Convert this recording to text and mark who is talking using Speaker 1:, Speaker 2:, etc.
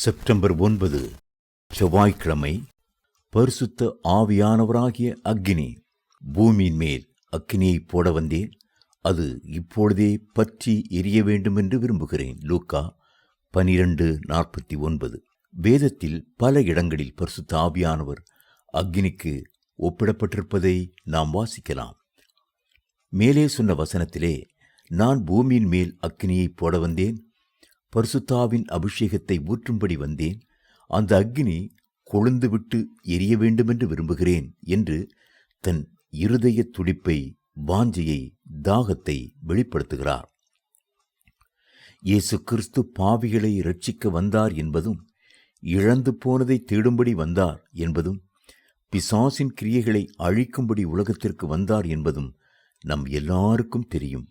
Speaker 1: September 9 செவ்வாய்க்கிழமை. பரிசுத்த ஆவியானவராகிய அக்கினி. பூமியின் மேல் அக்கினியை போட வந்தேன், அது இப்பொழுதே பற்றி எரிய வேண்டுமென்று விரும்புகிறேன். லூக்கா 12:49. வேதத்தில் பல இடங்களில் பரிசுத்த ஆவியானவர் அக்கினிக்கு ஒப்பிடப்பட்டிருப்பதை நாம் வாசிக்கலாம். மேலே சொன்ன வசனத்திலே, நான் பூமியின் மேல் அக்கினியை போட வந்தேன், பரிசுத்தாவின் அபிஷேகத்தை ஊற்றும்படி வந்தேன், அந்த அக்கினி கொழுந்து விட்டு எரிய வேண்டுமென்று விரும்புகிறேன் என்று தன் இருதய துடிப்பை, வாஞ்சையை, தாகத்தை வெளிப்படுத்துகிறார். இயேசு கிறிஸ்து பாவிகளை இரட்சிக்க வந்தார் என்பதும், இழந்து போனதை தேடும்படி வந்தார் என்பதும், பிசாசின் கிரியைகளை அழிக்கும்படி உலகத்திற்கு வந்தார் என்பதும் நம் எல்லாருக்கும் தெரியும்.